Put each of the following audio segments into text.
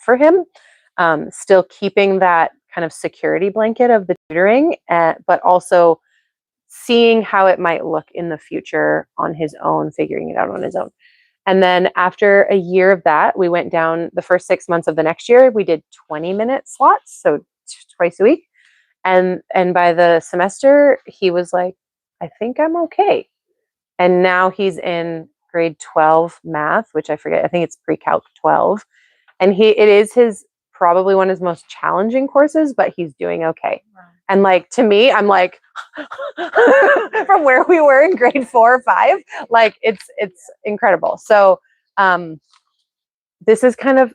for him. Still keeping that kind of security blanket of the tutoring, but also seeing how it might look in the future on his own, figuring it out on his own. And then after a year of that, we went down the first 6 months of the next year. We did 20-minute slots, so twice a week. And by the semester, he was like, I think I'm okay. And now he's in grade 12 math, which I forget. I think it's pre-calc 12. And it is his probably one of his most challenging courses, but he's doing okay. Wow. And like, to me, I'm like, from where we were in grade 4 or 5, like it's incredible. So this is kind of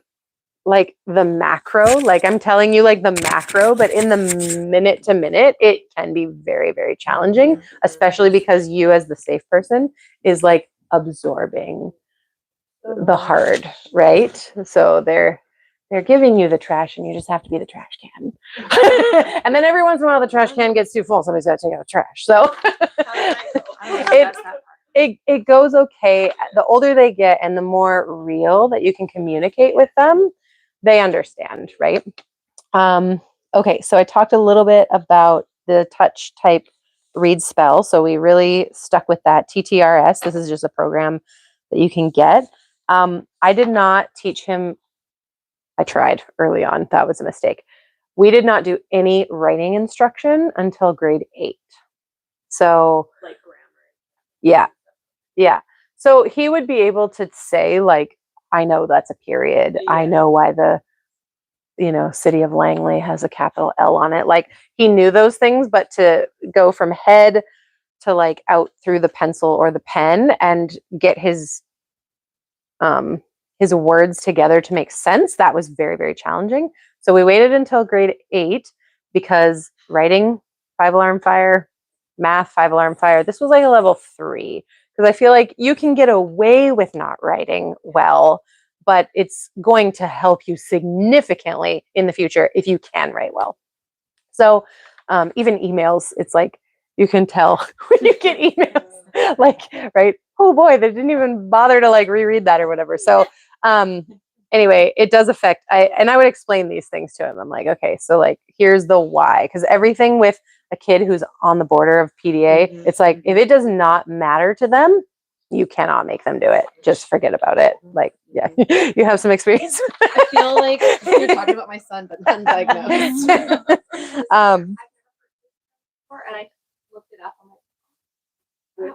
like the macro, like I'm telling you like the macro, but in the minute to minute, it can be very, very challenging, especially because you as the safe person is like absorbing the hard, right? So they're giving you the trash and you just have to be the trash can. And then every once in a while the trash can gets too full. Somebody's got to take out the trash. So it goes okay. The older they get and the more real that you can communicate with them, they understand, right? Okay, so I talked a little bit about the touch type read spell. So we really stuck with that TTRS. This is just a program that you can get. I did not teach him. I tried early on. That was a mistake. We did not do any writing instruction until grade 8. So like grammar. Yeah. So he would be able to say like, I know that's a period. Yeah. I know why the, city of Langley has a capital L on it. Like he knew those things, but to go from head to like out through the pencil or the pen and get his words together to make sense, that was very, very challenging. So we waited until grade 8 because writing 5-alarm fire, math 5-alarm fire, this was like a level 3. Because I feel like you can get away with not writing well, but it's going to help you significantly in the future if you can write well. So even emails, it's like you can tell when you get emails, like, right? Oh boy, they didn't even bother to like reread that or whatever. So anyway, it does affect, I would explain these things to him. I'm like, okay, so like, here's the why. Because everything with a kid who's on the border of PDA, it's like, if it does not matter to them, you cannot make them do it. Just forget about it. Like, yeah, you have some experience. I feel like you're talking about my son, but undiagnosed. And I looked it up. I'm like,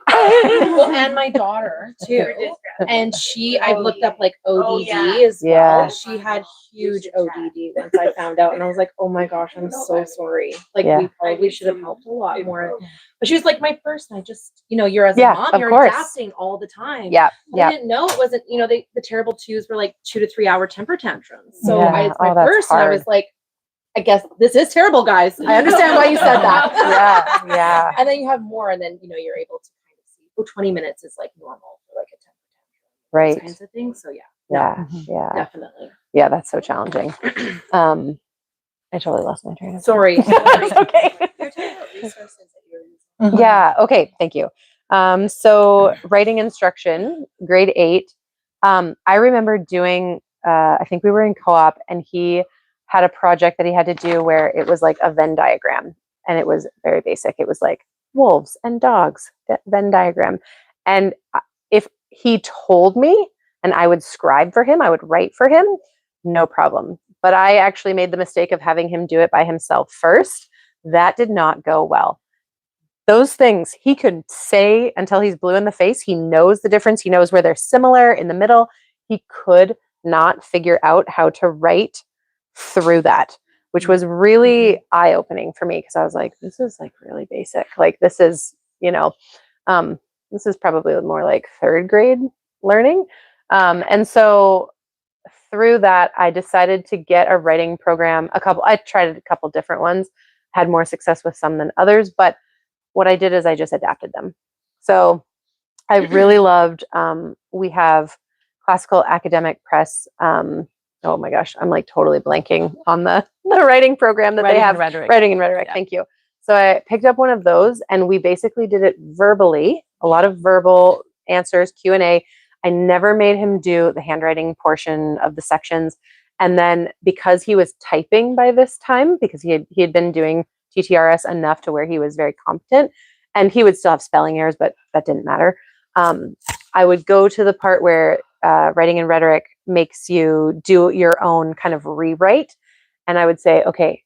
well, and my daughter too, and I looked up like ODD as well. Yeah. She had huge ODD once I found out, and I was like, oh my gosh, I'm so sorry. Like we probably should have helped a lot more. But she was like my first, and I just, you're as a mom, you're adapting all the time. Yeah. I didn't know it wasn't, the terrible twos were like 2 to 3 hour temper tantrums. So it's my first, and I was like, I guess this is terrible, guys. I understand why you said that. Yeah. And then you have more, and then you're able to kind of see. 20 minutes is like normal for like a temper tantrum, right? Those kinds of things. So yeah, definitely. Yeah, that's so challenging. I totally lost my train of thought. Sorry. Okay. You're talking about resources that you're using. Yeah. Okay. Thank you. So writing instruction, grade 8. I remember doing. I think we were in co-op, and he had a project that he had to do where it was like a Venn diagram, and it was very basic. It was like wolves and dogs, Venn diagram. And if he told me and I would scribe for him, I would write for him, no problem. But I actually made the mistake of having him do it by himself first. That did not go well. Those things he could say until he's blue in the face. He knows the difference. He knows where they're similar in the middle. He could not figure out how to write through that, which was really eye-opening for me, because I was like, this is like really basic. Like this is, this is probably more like 3rd grade learning. And so through that, I decided to get a writing program. I tried a couple different ones, had more success with some than others, but what I did is I just adapted them. So I really loved, we have Classical Academic Press. Oh my gosh, I'm like totally blanking on the writing program that they have. Writing and Rhetoric. Yeah. Thank you. So I picked up one of those, and we basically did it verbally, a lot of verbal answers, Q&A. I never made him do the handwriting portion of the sections. And then because he was typing by this time, because he had been doing TTRS enough to where he was very competent, and he would still have spelling errors, but that didn't matter. I would go to the part where writing and rhetoric makes you do your own kind of rewrite. And I would say, okay,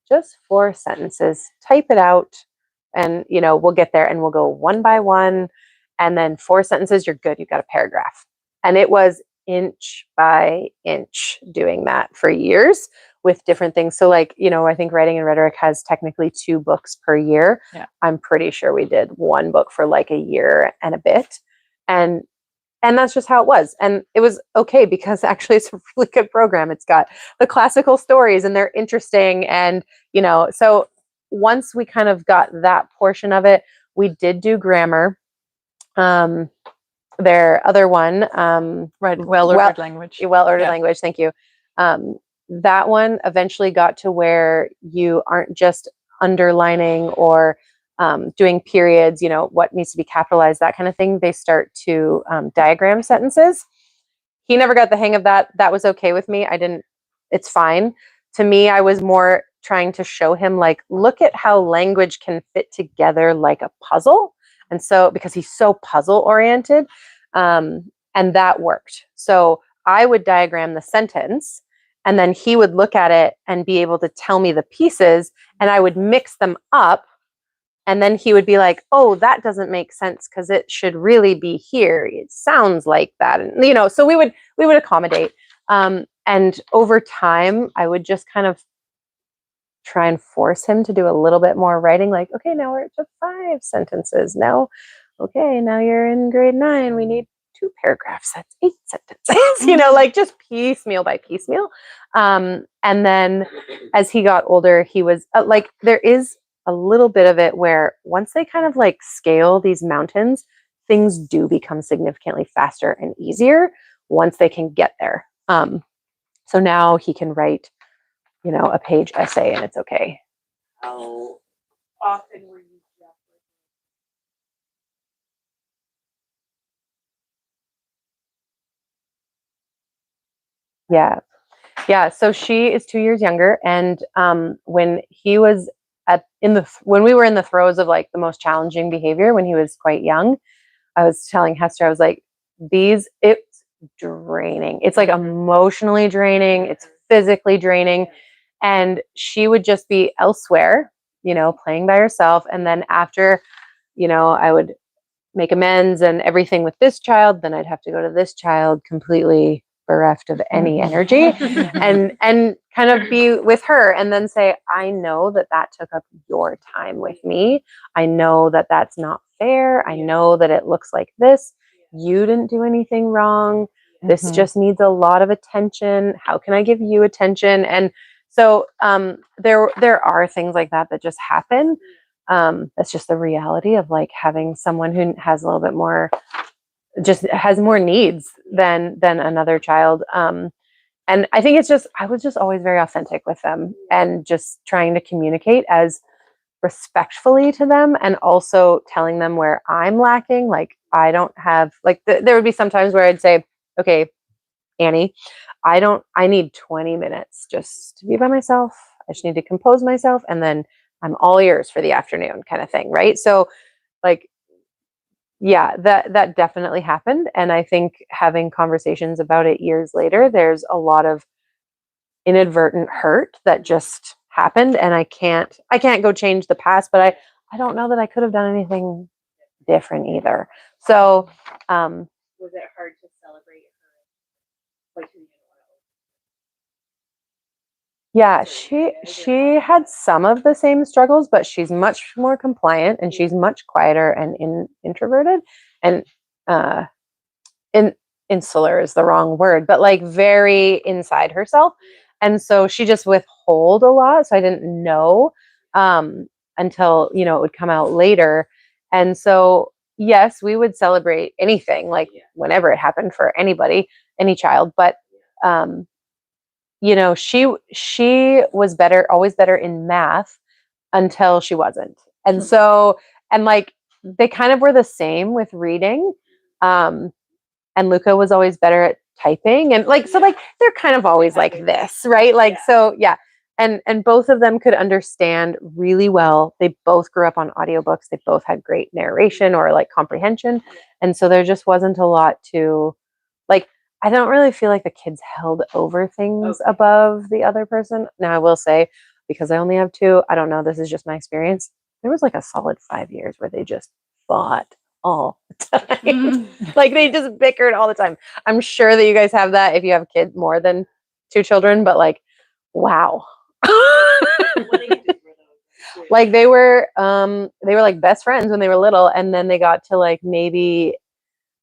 just 4 sentences, type it out, and we'll get there, and we'll go one by one. And then 4 sentences, you're good. You've got a paragraph. And it was inch by inch doing that for years with different things. So like, I think writing and rhetoric has technically 2 books per year. Yeah. I'm pretty sure we did 1 book for like a year and a bit. And that's just how it was. And it was okay because actually it's a really good program. It's got the classical stories and they're interesting. And, so once we kind of got that portion of it, we did do grammar. Their other one, well-ordered language. Well-ordered language. Thank you. That one eventually got to where you aren't just underlining or doing periods, what needs to be capitalized, that kind of thing. They start to diagram sentences. He never got the hang of that. That was okay with me. It's fine. To me, I was more trying to show him like, look at how language can fit together like a puzzle. And so, because he's so puzzle oriented, and that worked. So I would diagram the sentence and then he would look at it and be able to tell me the pieces, and I would mix them up. And then he would be like, oh, that doesn't make sense because it should really be here. It sounds like that. And, so we would accommodate. And over time, I would just kind of try and force him to do a little bit more writing. Like, okay, now we're at 5 sentences. Now you're in grade 9. We need 2 paragraphs. That's 8 sentences, like just piecemeal by piecemeal. And then as he got older, he was like, there is a little bit of it where once they kind of like scale these mountains, things do become significantly faster and easier once they can get there. So now he can write, a page essay and it's okay. How often were you? Yeah. So she is 2 years younger. And when he was when we were in the throes of like the most challenging behavior, when he was quite young, I was telling Hester, I was like, it's draining. It's like emotionally draining. It's physically draining. And she would just be elsewhere, playing by herself. And then after, I would make amends and everything with this child, then I'd have to go to this child completely bereft of any energy and kind of be with her and then say, I know that took up your time with me. I know that that's not fair. I know that it looks like this. You didn't do anything wrong. This just needs a lot of attention. How can I give you attention? And so there are things like that just happen. That's just the reality of like having someone who has a little bit more, just has more needs than another child. And I think I was just always very authentic with them and just trying to communicate as respectfully to them and also telling them where I'm lacking. Like I don't have like, there would be some times where I'd say, okay, Annie, I need 20 minutes just to be by myself. I just need to compose myself. And then I'm all ears for the afternoon kind of thing. Right. So like, yeah, that definitely happened. And I think having conversations about it years later, there's a lot of inadvertent hurt that just happened. And I can't go change the past, but I don't know that I could have done anything different either. So, was it hard to celebrate her? Like, yeah, she had some of the same struggles, but she's much more compliant and she's much quieter and introverted and insular is the wrong word, but like very inside herself. And so she just withhold a lot. So I didn't know until, it would come out later. And so, yes, we would celebrate anything, like whenever it happened for anybody, any child, but she was always better in math until she wasn't. And so, and like, they kind of were the same with reading. and Luca was always better at typing, and like, so like they're kind of always like this, right? Like, so yeah. And both of them could understand really well. They both grew up on audiobooks. They both had great narration or like comprehension. And so there just wasn't a lot to like, I don't really feel like the kids held over things above the other person. Now I will say, because I only have two, I don't know, this is just my experience. There was like a solid 5 years where they just fought all the time. Like they just bickered all the time. I'm sure that you guys have that if you have kids more than 2 children, but like, wow. Like they were like best friends when they were little, and then they got to like maybe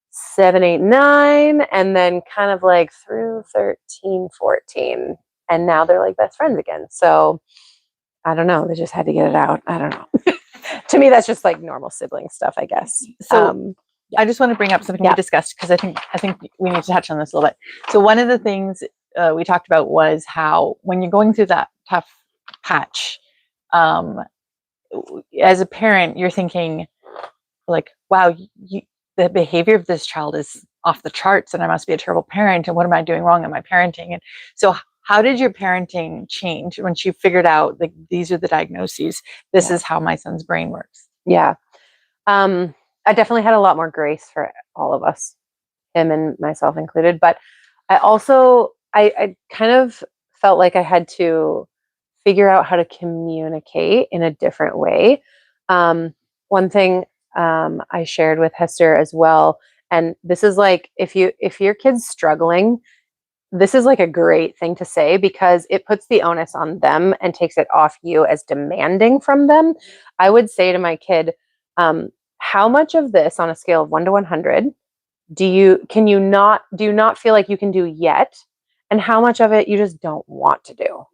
7, 8, 9, and then kind of like through 13, 14, and now they're like best friends again. So I don't know, they just had to get it out. I don't know. To me, that's just like normal sibling stuff, I guess. So I just want to bring up something we discussed, because I think we need to touch on this a little bit. So one of the things we talked about was how when you're going through that tough patch, as a parent, you're thinking like, wow, the behavior of this child is off the charts, and I must be a terrible parent, and what am I doing wrong in my parenting? And so how did your parenting change once you figured out like these are the diagnoses, this is how my son's brain works? Yeah. I definitely had a lot more grace for all of us, him and myself included, but I also I kind of felt like I had to figure out how to communicate in a different way. One thing I shared with Hester as well, and this is like if your kid's struggling, this is like a great thing to say because it puts the onus on them and takes it off you as demanding from them. I would say to my kid, how much of this on a scale of 1 to 100 do you not feel like you can do yet? And how much of it you just don't want to do?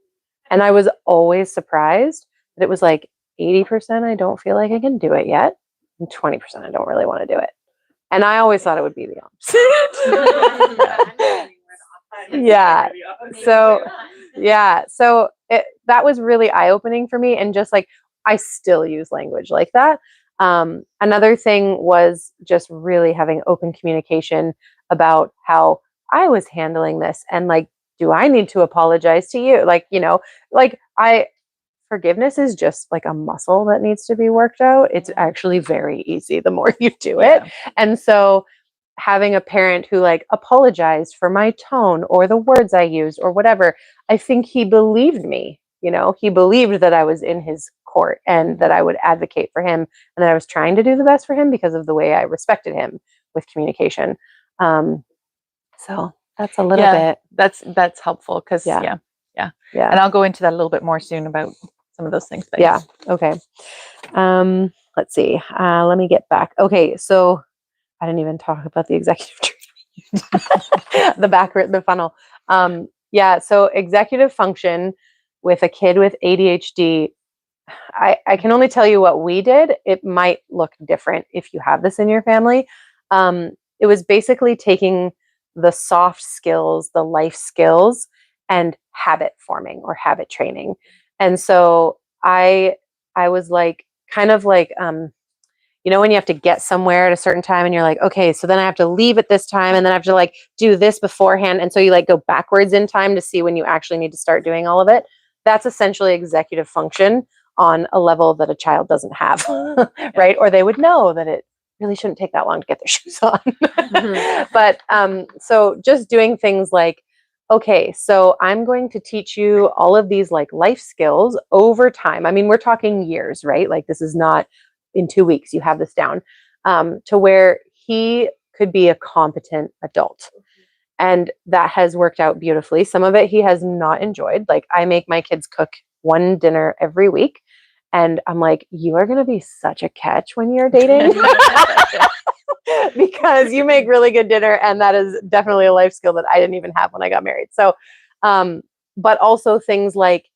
And I was always surprised that it was like 80% I don't feel like I can do it yet, and 20% I don't really want to do it. And I always thought it would be the opposite. Yeah. So that was really eye-opening for me. And just like, I still use language like that. Another thing was just really having open communication about how I was handling this, and like, do I need to apologize to you? Like, forgiveness is just like a muscle that needs to be worked out. It's actually very easy the more you do it. And so having a parent who like apologized for my tone or the words I used or whatever, I think he believed me. He believed that I was in his court and that I would advocate for him and that I was trying to do the best for him because of the way I respected him with communication. So that's a little bit. That's helpful because And I'll go into that a little bit more soon about some of those things. Yeah. Okay. Let's see. Let me get back. Okay. So I didn't even talk about the executive tree. the funnel. So executive function with a kid with ADHD, I can only tell you what we did. It might look different if you have this in your family. It was basically taking the soft skills, the life skills, and habit forming or habit training. And so I was like, kind of like, when you have to get somewhere at a certain time and you're like, okay, so then I have to leave at this time and then I have to like do this beforehand. And so you like go backwards in time to see when you actually need to start doing all of it. That's essentially executive function on a level that a child doesn't have, right? Or they would know that it really shouldn't take that long to get their shoes on. But so just doing things like, okay, so I'm going to teach you all of these like life skills over time. I mean, we're talking years, right? Like this is not in 2 weeks, you have this down, to where he could be a competent adult. And that has worked out beautifully. Some of it he has not enjoyed. Like I make my kids cook one dinner every week. And I'm like, you are going to be such a catch when you're dating because you make really good dinner. And that is definitely a life skill that I didn't even have when I got married. So, but also things like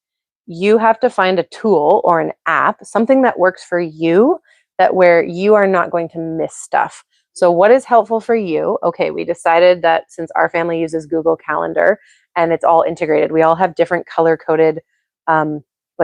you have to find a tool or an app, something that works for you, that where you are not going to miss stuff. So what is helpful for you? Okay, we decided that since our family uses Google Calendar and it's all integrated, we all have different color-coded,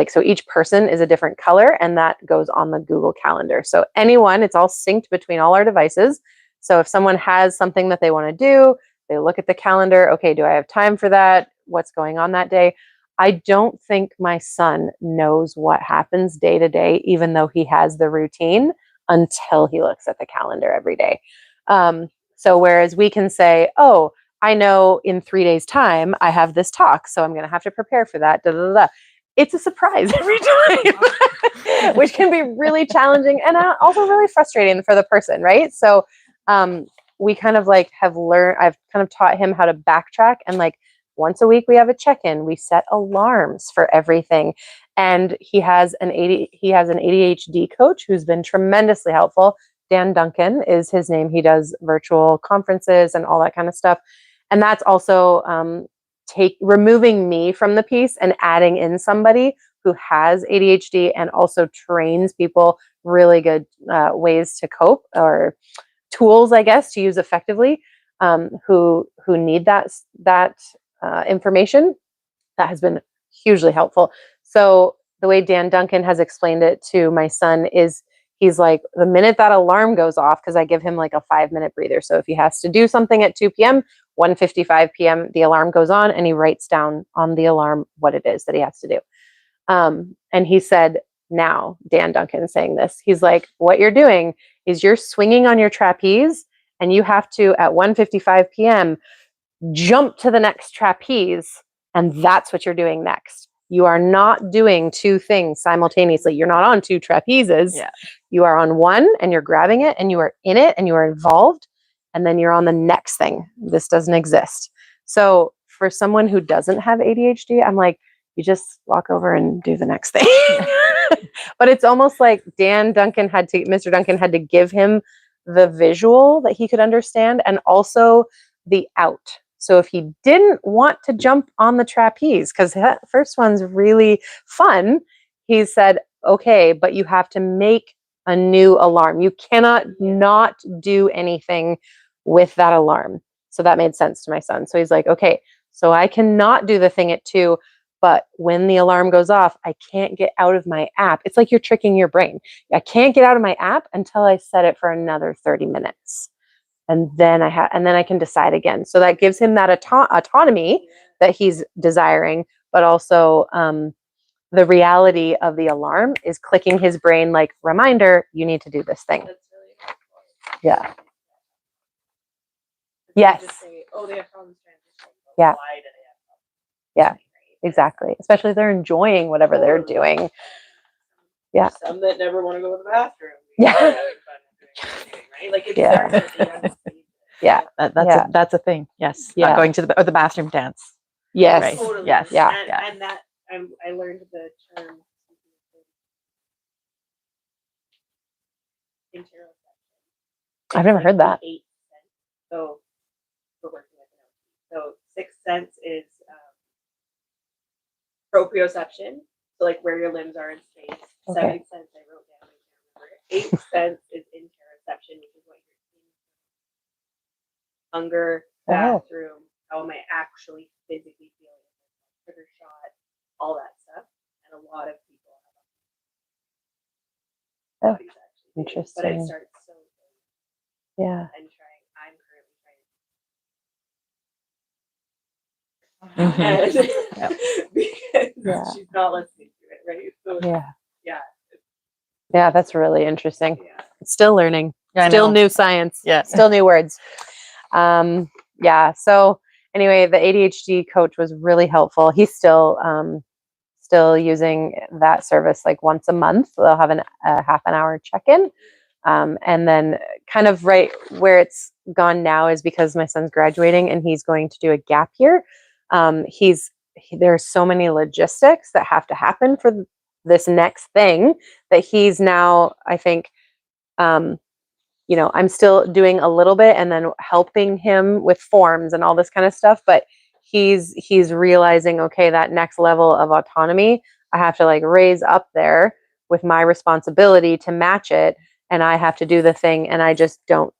so each person is a different color and that goes on the Google Calendar. So it's all synced between all our devices. So if someone has something that they want to do, they look at the calendar. Okay, do I have time for that? What's going on that day? I don't think my son knows what happens day to day, even though he has the routine, until he looks at the calendar every day. So whereas we can say, oh, I know in 3 days' time I have this talk, so I'm going to have to prepare for that. Da, da, da, da. It's a surprise every time, which can be really challenging and also really frustrating for the person, right? So we kind of like have learned, I've kind of taught him how to backtrack, and like once a week we have a check-in. We set alarms for everything. And he has an ADHD coach who's been tremendously helpful. Dan Duncan is his name. He does virtual conferences and all that kind of stuff. And that's also removing me from the piece and adding in somebody who has ADHD and also trains people really good ways to cope, or tools, I guess, to use effectively, who need that information. That has been hugely helpful. So the way Dan Duncan has explained it to my son is, he's like, the minute that alarm goes off, because I give him like a 5-minute breather. So if he has to do something at 2 p.m., 1:55 p.m., the alarm goes on, and he writes down on the alarm what it is that he has to do. And he said, now, Dan Duncan saying this, he's like, what you're doing is you're swinging on your trapeze, and you have to, at 1:55 p.m., jump to the next trapeze, and that's what you're doing next. You are not doing two things simultaneously. You're not on two trapezes. Yeah. You are on one, and you're grabbing it, and you are in it, and you are involved, and then you're on the next thing. This doesn't exist. So for someone who doesn't have ADHD, I'm like, you just walk over and do the next thing. But it's almost like Mr. Duncan had to give him the visual that he could understand, and also the out. So if he didn't want to jump on the trapeze, because that first one's really fun, he said, okay, but you have to make a new alarm. You cannot not do anything with that alarm. So that made sense to my son. So he's like, okay, so I cannot do the thing at 2, but when the alarm goes off, I can't get out of my app. It's like you're tricking your brain. I can't get out of my app until I set it for another 30 minutes. And then I can decide again. So that gives him that autonomy that he's desiring, but also the reality of the alarm is clicking his brain like, reminder, you need to do this thing. That's really helpful. Yeah. They Yes. just say, oh, they have problems transitioning. Yeah. Why do they have problems? Yeah. Right? Exactly. Especially if they're enjoying whatever they're doing. Yeah. Some that never want to go to the bathroom. Yeah. Having fun doing anything, right? Like, it's Yeah. Yeah. That's a thing. Yes. Yeah. Not going to the bathroom dance. Yes. Right. Totally. Yes. Yeah. And that I learned the term interoception. I've never heard that. 8 sense. So we're working with an OT. So 6th sense is proprioception. So like where your limbs are in space. Okay. 7th sense I wrote down. I can't remember. 8th sense is interoception, which is what you're seeing. Hunger, bathroom. How am I actually physically feeling? Sugar shot, all that stuff. And a lot of people have bodies actually do, Interesting. but it starts so good. Yeah. I'm currently trying because Yeah. she's not listening to it, right? So Yeah. Yeah, that's really interesting. yeah. Still learning. Yeah, I Still know. new science. Yeah. Still new words. Yeah. So anyway, the ADHD coach was really helpful. He's still using that service like once a month. They'll have a half an hour check-in. And then kind of right where it's gone now is because my son's graduating and he's going to do a gap year. There's so many logistics that have to happen for this next thing that he's now, I think, I'm still doing a little bit and then helping him with forms and all this kind of stuff, but he's realizing, okay, that next level of autonomy, I have to like raise up there with my responsibility to match it. And I have to do the thing. And I just don't,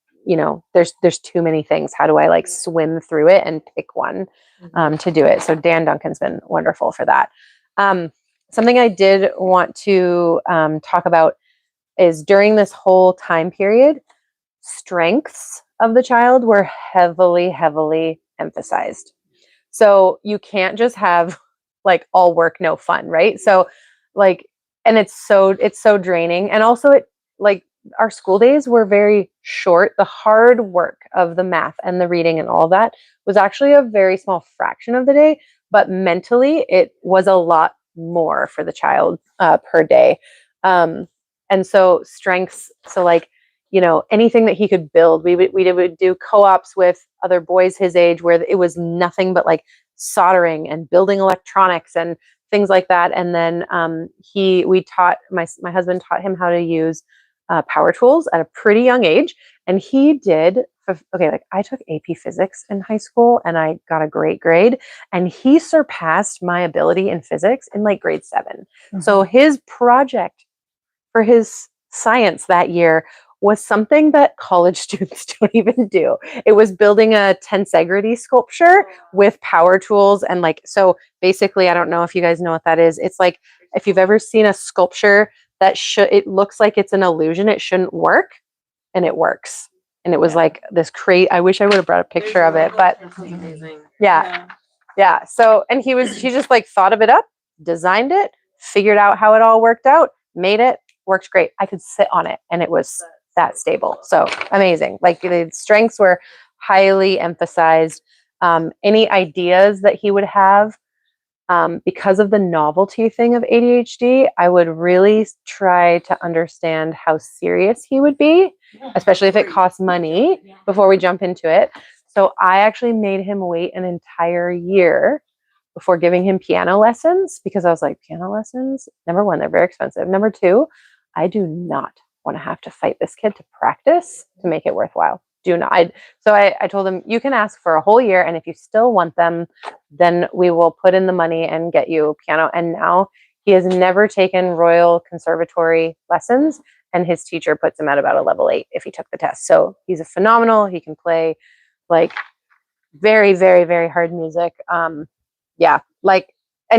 there's too many things. How do I like swim through it and pick one to do it? So Dan Duncan's been wonderful for that. Something I did want to talk about is during this whole time period, strengths of the child were heavily, heavily emphasized. So you can't just have like all work, no fun, right? So like, and it's so draining. And also it like our school days were very short. The hard work of the math and the reading and all that was actually a very small fraction of the day, but mentally it was a lot more for the child per day. And so strengths, so like, you know, anything that he could build, we would do co-ops with other boys his age where it was nothing but like soldering and building electronics and things like that. And then we taught my husband taught him how to use power tools at a pretty young age, and he did. Okay, like I took AP Physics in high school and I got a great grade, and he surpassed my ability in physics in like grade 7. Mm-hmm. So his project for his science that year was something that college students don't even do. It was building a tensegrity sculpture with power tools. And like, so basically, I don't know if you guys know what that is. It's like, if you've ever seen a sculpture that it looks like it's an illusion, it shouldn't work, and it works. And it was like this I wish I would have brought a picture of it, but yeah. So, and he just like thought of it up, designed it, figured out how it all worked out, made it, worked great. I could sit on it and it was that stable. So amazing. Like the strengths were highly emphasized. Any ideas that he would have, because of the novelty thing of ADHD, I would really try to understand how serious he would be, especially if it costs money, before we jump into it. So I actually made him wait an entire year before giving him piano lessons, because I was like, piano lessons, number one, they're very expensive. Number two, I do not want to have to fight this kid to practice to make it worthwhile. Do not. So I told him, you can ask for a whole year, and if you still want them, then we will put in the money and get you a piano. And now he has never taken Royal Conservatory lessons, and his teacher puts him at about a level 8 if he took the test. So he's a phenomenal. He can play like very, very, very hard music. And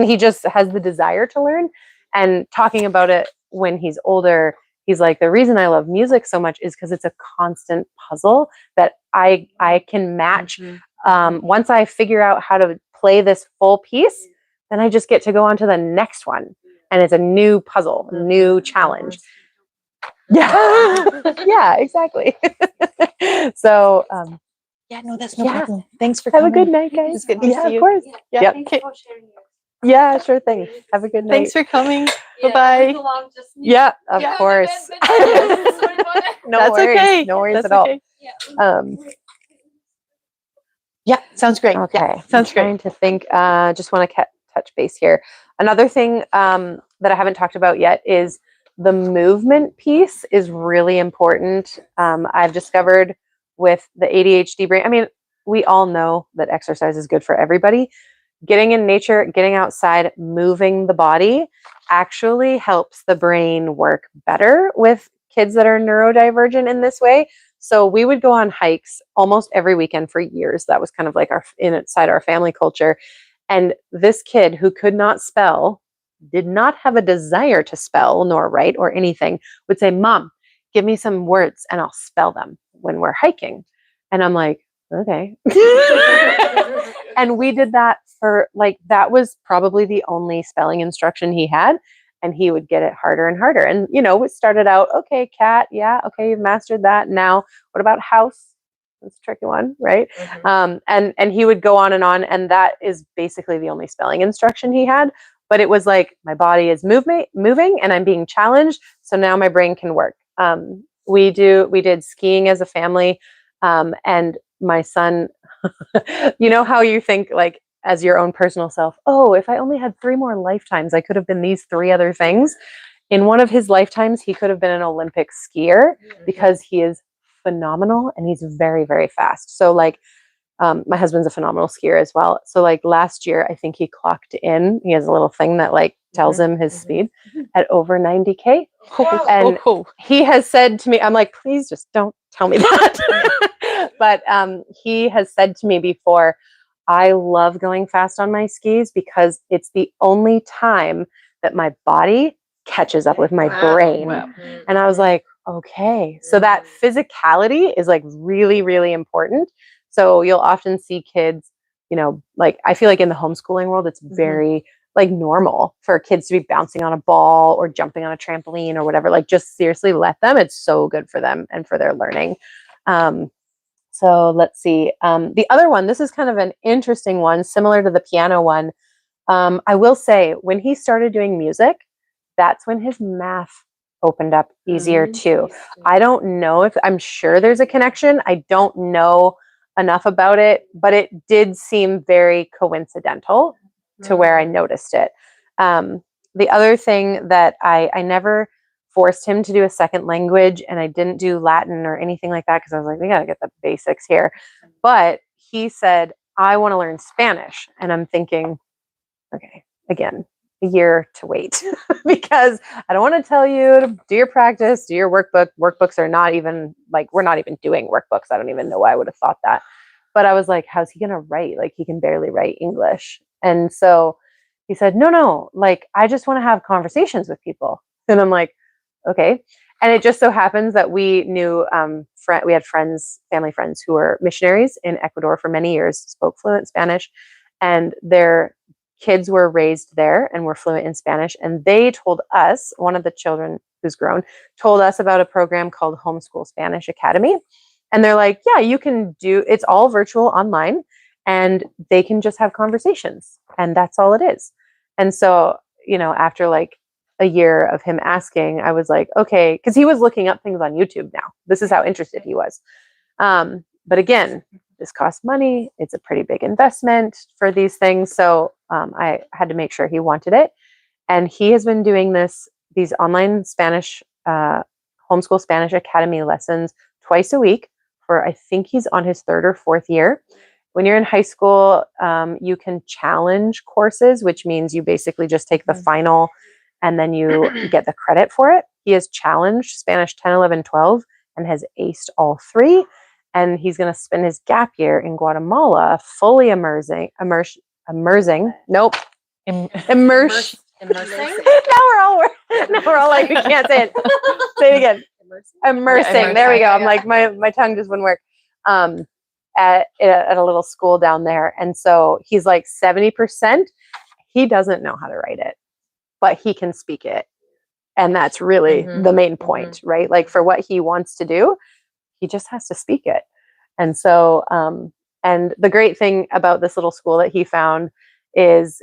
he just has the desire to learn. And talking about it when he's older, he's like, the reason I love music so much is because it's a constant puzzle that I can match. Once I figure out how to play this full piece, then I just get to go on to the next one. And it's a new puzzle, a new challenge. Yeah. Yeah, exactly. So, yeah, no, that's no problem. Thanks for coming. Have a good night, guys. It's good to see you. Of course. Yeah. Okay. Yeah, sure thing. Have a good night. Thanks for coming. Bye-bye. Yeah, of course. No That's worries. okay. No worries That's at all. okay. Yeah, sounds great. Okay. Yeah, sounds great. Trying to think, just want to touch base here. Another thing that I haven't talked about yet is the movement piece is really important. I've discovered with the ADHD brain, I mean, we all know that exercise is good for everybody. Getting in nature, getting outside, moving the body actually helps the brain work better with kids that are neurodivergent in this way. So we would go on hikes almost every weekend for years. That was kind of like inside our family culture. And this kid who could not spell, did not have a desire to spell nor write or anything, would say, Mom, give me some words and I'll spell them when we're hiking. And I'm like, okay. And we did that for that was probably the only spelling instruction he had. And he would get it harder and harder. And, it started out, okay, cat. Yeah. Okay. You've mastered that. Now what about house? That's a tricky one. Right. Mm-hmm. And he would go on. And that is basically the only spelling instruction he had. But it was like, my body is moving and I'm being challenged. So now my brain can work. We did skiing as a family. And my son, how you think like as your own personal self, oh, if I only had 3 more lifetimes, I could have been these 3 other things. In one of his lifetimes, he could have been an Olympic skier because he is phenomenal and he's very, very fast. So my husband's a phenomenal skier as well. So last year, I think he clocked in. He has a little thing that tells him his speed at over 90K. Oh, and cool. He has said to me, I'm like, please just don't tell me that. But he has said to me before, I love going fast on my skis because it's the only time that my body catches up with my brain. Wow. And I was like, okay. So that physicality is like really, really important. So you'll often see kids, like I feel like in the homeschooling world, it's very like normal for kids to be bouncing on a ball or jumping on a trampoline or whatever. Like just seriously let them. It's so good for them and for their learning. So let's see. The other one, this is kind of an interesting one, similar to the piano one. I will say when he started doing music, that's when his math opened up easier too. I don't know if I'm sure there's a connection. I don't know enough about it, but it did seem very coincidental to where I noticed it. The other thing that I never forced him to do a second language, and I didn't do Latin or anything like that because I was like, we got to get the basics here. But he said, I want to learn Spanish. And I'm thinking, okay, again, a year to wait because I don't want to tell you to do your practice, do your workbook. Workbooks are not even like, we're not even doing workbooks. I don't even know why I would have thought that. But I was like, how's he going to write? Like he can barely write English. And so he said, no, like I just want to have conversations with people. And I'm like, okay. And it just so happens that we knew, we had family friends who were missionaries in Ecuador for many years, spoke fluent Spanish, and their kids were raised there and were fluent in Spanish. And they told us, one of the children who's grown, told us about a program called Homeschool Spanish Academy. And they're like, yeah, you can it's all virtual online and they can just have conversations. And that's all it is. And so, after like a year of him asking, I was like, okay, because he was looking up things on YouTube now. This is how interested he was. But again, this costs money. It's a pretty big investment for these things. So I had to make sure he wanted it. And he has been doing these online Spanish, Homeschool Spanish Academy lessons twice a week for, I think he's on his 3rd or 4th year. When you're in high school, you can challenge courses, which means you basically just take the final and then you get the credit for it. He has challenged Spanish 10, 11, 12 and has aced all 3. And he's going to spend his gap year in Guatemala, fully immersing. Nope. Immerse. Immersing. Now we're all like, we can't say it. Say it again. Immersing. There we go. I'm like, my tongue just wouldn't work. At a little school down there. And so he's like 70%. He doesn't know how to write it, but he can speak it. And that's really the main point, right? Like for what he wants to do, he just has to speak it. And so, and the great thing about this little school that he found is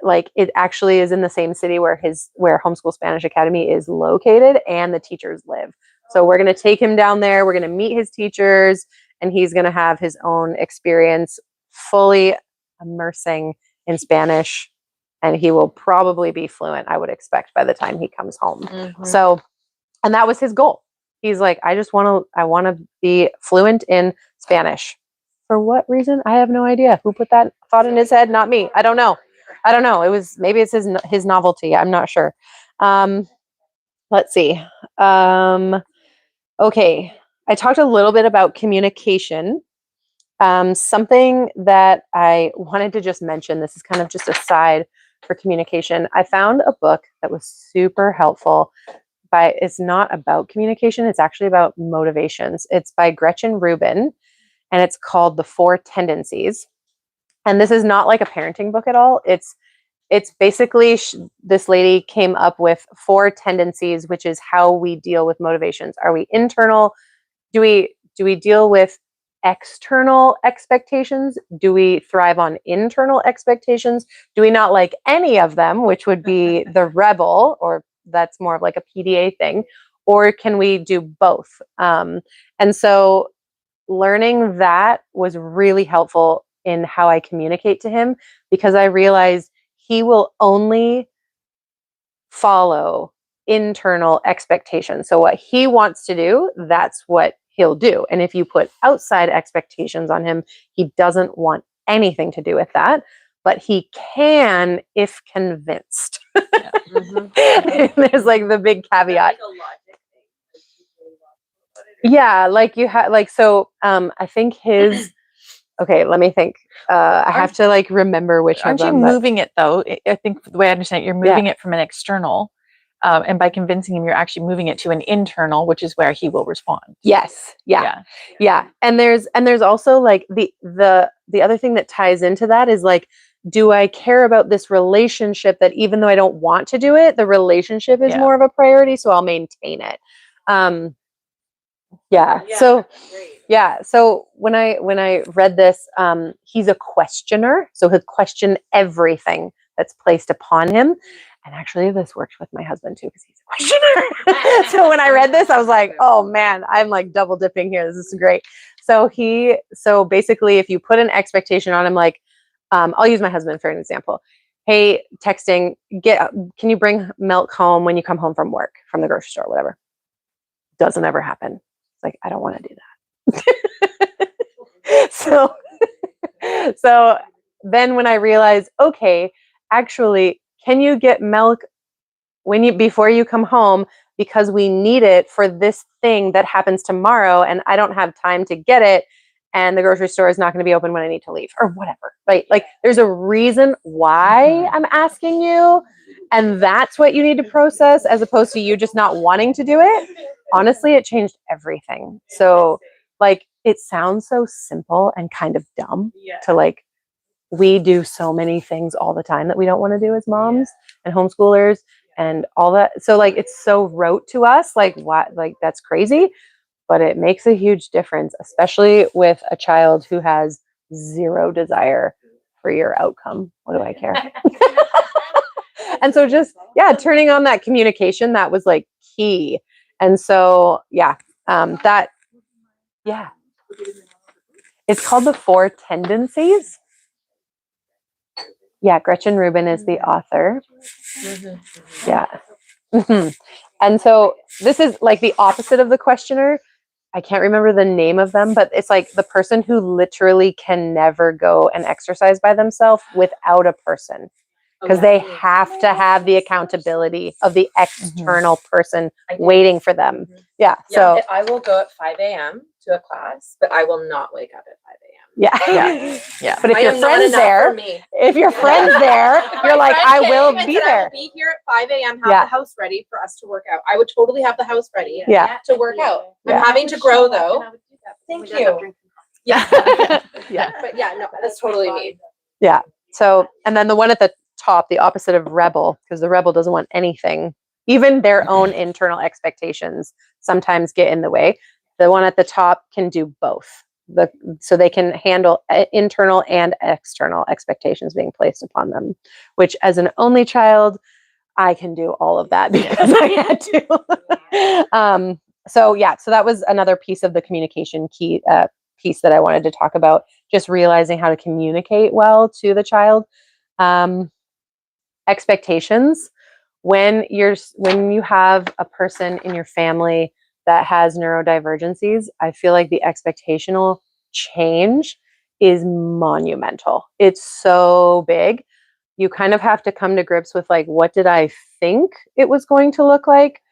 like, it actually is in the same city where Homeschool Spanish Academy is located and the teachers live. So we're going to take him down there. We're going to meet his teachers and he's going to have his own experience fully immersing in Spanish. And he will probably be fluent, I would expect, by the time he comes home. So, and that was his goal. He's like, I want to be fluent in Spanish. For what reason? I have no idea. Who put that thought in his head? Not me. I don't know. Maybe it's his novelty. I'm not sure. Let's see. Okay. I talked a little bit about communication. Something that I wanted to just mention, this is kind of just a side for communication. I found a book that was super helpful. It's not about communication. It's actually about motivations. It's by Gretchen Rubin, and it's called The 4 Tendencies. And this is not like a parenting book at all. It's basically this lady came up with 4 tendencies, which is how we deal with motivations. Are we internal? Do we deal with external expectations? Do we thrive on internal expectations? Do we not like any of them, which would be the rebel, or that's more of like a PDA thing, or can we do both? And so learning that was really helpful in how I communicate to him, because I realized he will only follow internal expectations. So what he wants to do, that's what he'll do. And if you put outside expectations on him, he doesn't want anything to do with that, but he can if convinced. There's like the big caveat. Yeah, like you have like, so I think his, okay, let me think. I have to like remember which aren't of them. You moving it though? I think the way I understand it, you're moving it from an external And by convincing him, you're actually moving it to an internal, which is where he will respond. Yes. Yeah. And there's also like the other thing that ties into that is like, do I care about this relationship that even though I don't want to do it, the relationship is more of a priority, so I'll maintain it. So when I read this, he's a questioner, so he'll question everything that's placed upon him. And actually this works with my husband too, because he's a questioner. So when I read this, I was like, oh man, I'm like double dipping here. This is great. So basically if you put an expectation on him, like, I'll use my husband for an example. Hey, texting, can you bring milk home when you come home from work, from the grocery store, whatever. Doesn't ever happen. It's like, I don't want to do that. So then when I realized, okay, actually, can you get milk before you come home, because we need it for this thing that happens tomorrow and I don't have time to get it, and the grocery store is not going to be open when I need to leave, or whatever, right? Like there's a reason why I'm asking you, and that's what you need to process, as opposed to you just not wanting to do it. Honestly, it changed everything. So like, it sounds so simple and kind of dumb to like, we do so many things all the time that we don't want to do as moms and homeschoolers and all that. So like, it's so rote to us, like what, like that's crazy, but it makes a huge difference, especially with a child who has zero desire for your outcome. What do I care? And so just, turning on that communication, that was like key. And so, it's called The Four Tendencies. Yeah, Gretchen Rubin is the author. Yeah. And so this is like the opposite of the questioner. I can't remember the name of them, but it's like the person who literally can never go and exercise by themselves without a person, because they have to have the accountability of the external person waiting for them. Yeah. So I will go at 5 a.m. to a class, but I will not wake up at 5 a.m. Yeah. But if your friend's there, you're like, I will be there. I will be here at 5 a.m. Have the house ready for us to work out. I would totally have the house ready to work out. I'm having to grow though. Thank you. Yeah. But no, that's totally me. Yeah. So, and then the one at the top, the opposite of rebel, because the rebel doesn't want anything, even their own internal expectations sometimes get in the way. The one at the top can do both. So they can handle internal and external expectations being placed upon them, which as an only child, I can do all of that because I had to. So that was another piece of the communication key piece that I wanted to talk about, just realizing how to communicate well to the child. Expectations. When you have a person in your family that has neurodivergencies, I feel like the expectational change is monumental. It's so big. You kind of have to come to grips with like, what did I think it was going to look like?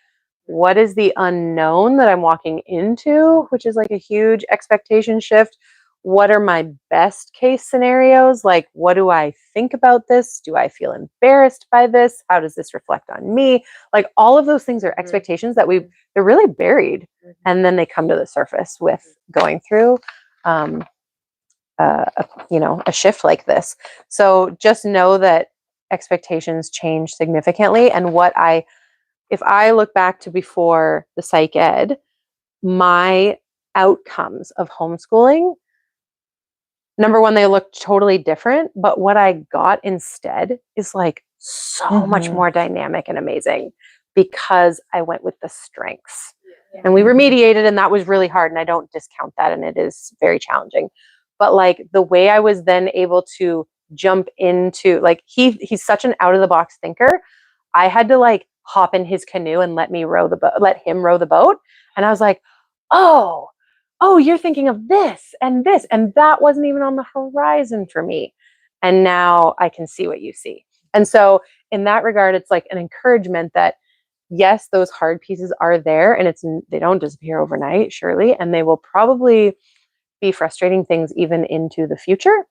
What is the unknown that I'm walking into, which is like a huge expectation shift? What are my best case scenarios? Like, what do I think about this? Do I feel embarrassed by this? How does this reflect on me? Like all of those things are expectations that they're really buried. And then they come to the surface with going through, a shift like this. So just know that expectations change significantly. And if I look back to before the psych ed, my outcomes of homeschooling, number one, they look totally different, but what I got instead is like so much more dynamic and amazing because I went with the strengths. And we remediated, and that was really hard, and I don't discount that, and it is very challenging. But like the way I was then able to jump into, like he's such an out of the box thinker. I had to like hop in his canoe and let him row the boat. And I was like, oh, you're thinking of this, and that wasn't even on the horizon for me. And now I can see what you see. And so in that regard, it's like an encouragement that yes, those hard pieces are there, and they don't disappear overnight, surely. And they will probably be frustrating things even into the future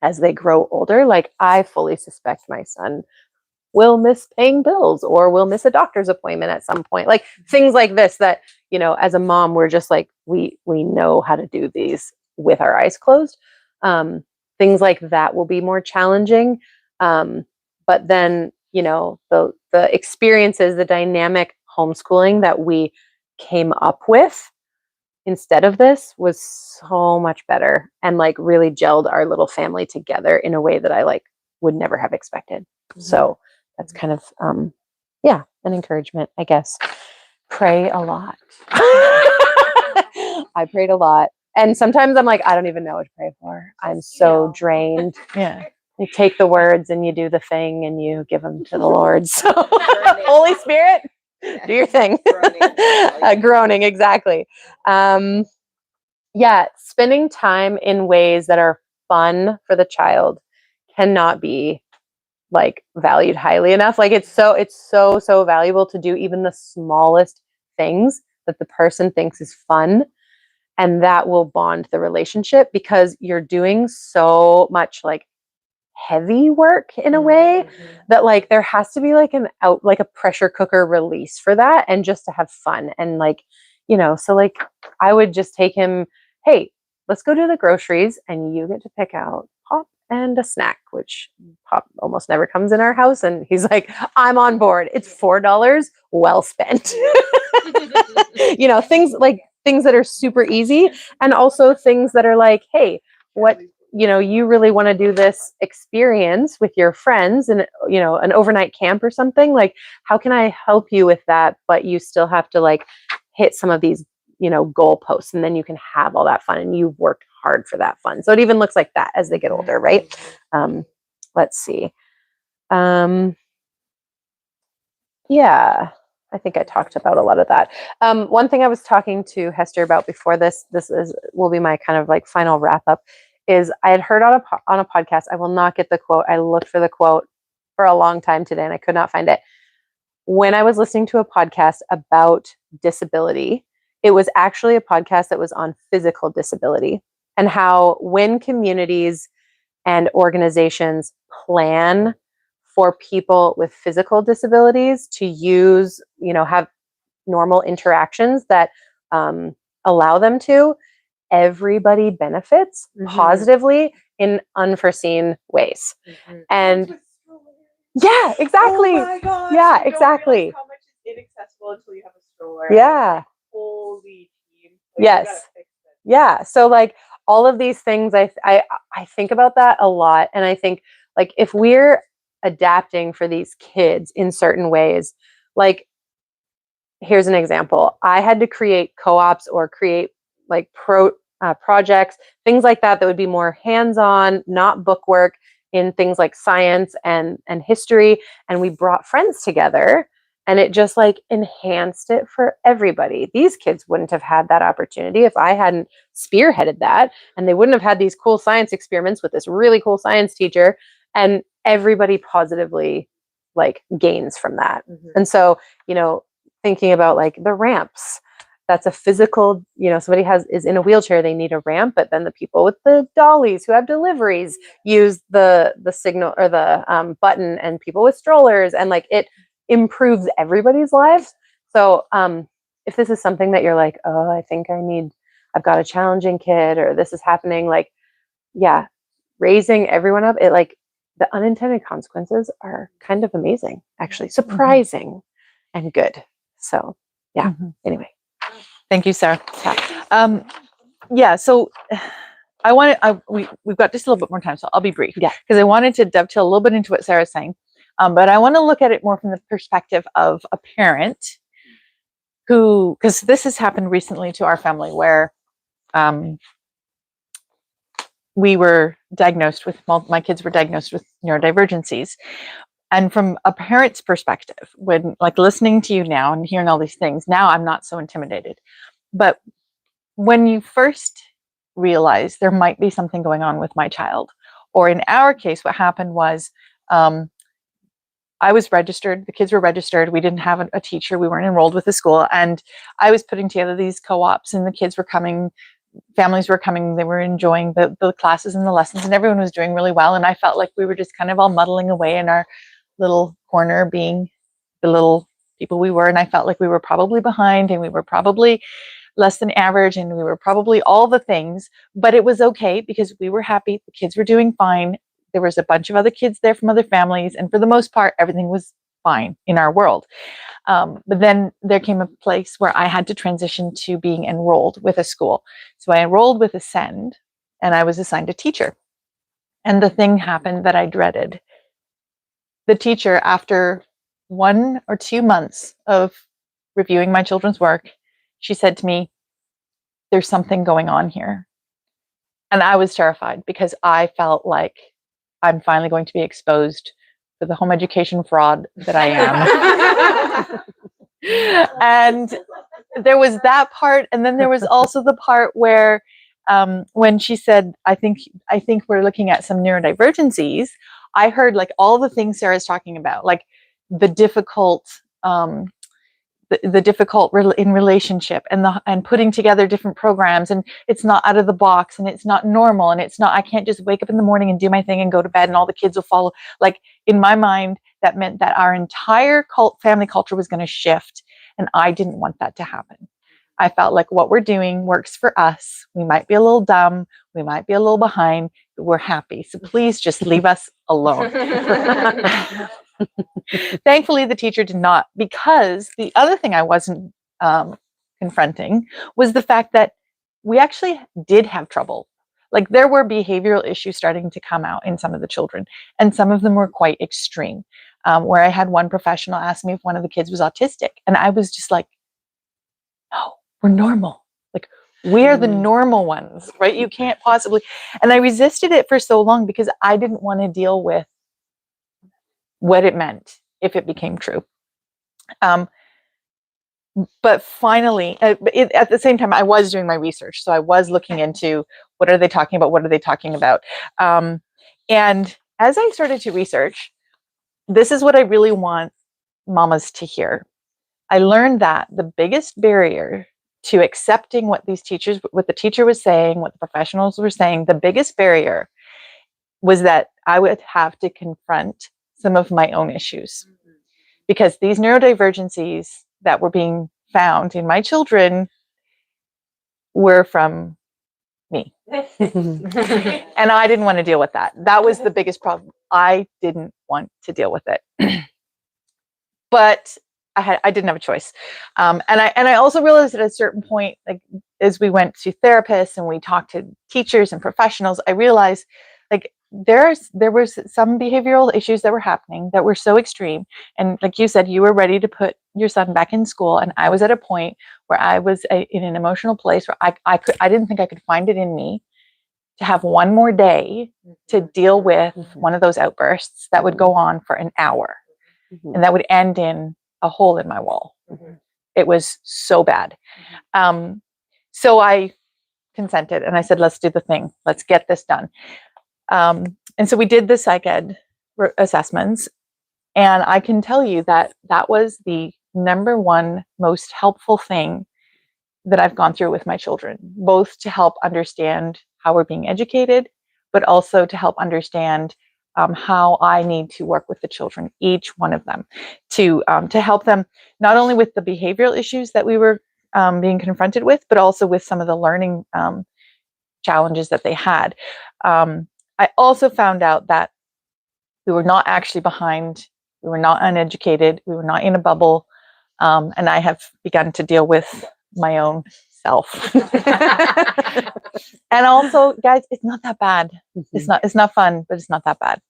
as they grow older. Like I fully suspect my son will miss paying bills or will miss a doctor's appointment at some point. Like things like this that, you know, as a mom, we're just like, we know how to do these with our eyes closed. Things like that will be more challenging. But then, you know, the experiences, the dynamic homeschooling that we came up with instead of this was so much better and like really gelled our little family together in a way that I like would never have expected. So that's kind of yeah, an encouragement, I guess. Pray a lot. I prayed a lot. And sometimes I'm like, I don't even know what to pray for. I'm so drained. Yeah. You take the words and you do the thing and you give them to the Lord. So Holy Spirit, do your thing. Groaning, exactly. Yeah, spending time in ways that are fun for the child cannot be like valued highly enough. Like it's so valuable to do even the smallest things that the person thinks is fun, and that will bond the relationship because you're doing so much like heavy work in a way that like there has to be like like a pressure cooker release for that, and just to have fun and like, you know, so like I would just take him, hey, let's go to the groceries and you get to pick out pop and a snack, which pop almost never comes in our house, and he's like, I'm on board. It's $4 well spent. You know, things that are super easy, and also things that are like, hey, what, you know, you really want to do this experience with your friends and, you know, an overnight camp or something, like, how can I help you with that? But you still have to like hit some of these, you know, goalposts, and then you can have all that fun, and you've worked hard for that fun. So it even looks like that as they get older, right? Let's see. Yeah, I think I talked about a lot of that. One thing I was talking to Hester about before this will be my kind of like final wrap up, is I had heard on a podcast, I will not get the quote. I looked for the quote for a long time today and I could not find it. When I was listening to a podcast about disability, it was actually a podcast that was on physical disability, and how when communities and organizations plan for people with physical disabilities to use, you know, have normal interactions that allow them to, everybody benefits positively in unforeseen ways. And yeah, exactly. Oh my gosh, yeah, you don't exactly. realize how much is inaccessible until you have a stroller. Yeah. Holy team. Yes. Yeah. So like all of these things, I think about that a lot. And I think like if we're adapting for these kids in certain ways, like here's an example. I had to create co-ops or create like projects, things like that would be more hands-on, not book work, in things like science and history. And we brought friends together, and it just like enhanced it for everybody. These kids wouldn't have had that opportunity if I hadn't spearheaded that, and they wouldn't have had these cool science experiments with this really cool science teacher, and everybody positively like gains from that. And so, you know, thinking about like the ramps, that's a physical, you know, somebody is in a wheelchair, they need a ramp, but then the people with the dollies who have deliveries use the signal or the button, and people with strollers, and like it improves everybody's lives. So if this is something that you're like, oh, I think I've got a challenging kid, or this is happening, like, yeah, raising everyone up, it like the unintended consequences are kind of amazing, actually, surprising and good. So yeah, anyway. Thank you, Sarah. Yeah, so we've got just a little bit more time, so I'll be brief. Yeah, because I wanted to dovetail a little bit into what Sarah's saying, but I want to look at it more from the perspective of a parent who, because this has happened recently to our family, where we were diagnosed with, my kids were diagnosed with neurodivergencies. And from a parent's perspective, when like listening to you now and hearing all these things, now I'm not so intimidated. But when you first realize there might be something going on with my child, or in our case, what happened was I was registered, the kids were registered, we didn't have a teacher, we weren't enrolled with the school, and I was putting together these co-ops, and the kids were coming, families were coming, they were enjoying the classes and the lessons, and everyone was doing really well, and I felt like we were just kind of all muddling away in our little corner being the little people we were. And I felt like we were probably behind and we were probably less than average and we were probably all the things, but it was okay because we were happy. The kids were doing fine. There was a bunch of other kids there from other families. And for the most part, everything was fine in our world. But then there came a place where I had to transition to being enrolled with a school. So I enrolled with Ascend and I was assigned a teacher. And the thing happened that I dreaded. The teacher, after 1 or 2 months of reviewing my children's work, she said to me, "There's something going on here." And I was terrified because I felt like I'm finally going to be exposed for the home education fraud that I am. And there was that part. And then there was also the part where when she said, I think we're looking at some neurodivergencies, I heard like all the things Sarah's talking about, like the difficult in relationship and putting together different programs, and it's not out of the box and it's not normal and it's not, I can't just wake up in the morning and do my thing and go to bed and all the kids will follow. Like in my mind, that meant that our entire family culture was going to shift, and I didn't want that to happen. I felt like what we're doing works for us. We might be a little dumb, we might be a little behind, but we're happy. So please just leave us alone. Thankfully, the teacher did not, because the other thing I wasn't confronting was the fact that we actually did have trouble. Like there were behavioral issues starting to come out in some of the children, and some of them were quite extreme, where I had one professional ask me if one of the kids was autistic. And I was just like, no, we're normal. Like we are the normal ones, right? You can't possibly. And I resisted it for so long because I didn't want to deal with what it meant if it became true. But finally, at the same time, I was doing my research. So I was looking into what are they talking about? What are they talking about? And as I started to research, this is what I really want mamas to hear. I learned that the biggest barrier to accepting what the teacher was saying, what the professionals were saying, the biggest barrier was that I would have to confront some of my own issues, because these neurodivergencies that were being found in my children were from me. And I didn't want to deal with that. That was the biggest problem. I didn't want to deal with it. But I didn't have a choice. And I also realized at a certain point, like as we went to therapists and we talked to teachers and professionals, I realized like there was some behavioral issues that were happening that were so extreme. And like you said, you were ready to put your son back in school. And I was at a point where I was in an emotional place where I didn't think I could find it in me to have one more day to deal with one of those outbursts that would go on for an hour and that would end in a hole in my wall. It was so bad. So I consented and I said, let's do the thing. Let's get this done. And so we did the psych ed assessments, and I can tell you that that was the number one most helpful thing that I've gone through with my children, both to help understand how we're being educated, but also to help understand how I need to work with the children, each one of them, to help them not only with the behavioral issues that we were being confronted with, but also with some of the learning challenges that they had. I also found out that we were not actually behind, we were not uneducated, we were not in a bubble, and I have begun to deal with my own self. And also, guys, it's not that bad. It's not fun, but it's not that bad.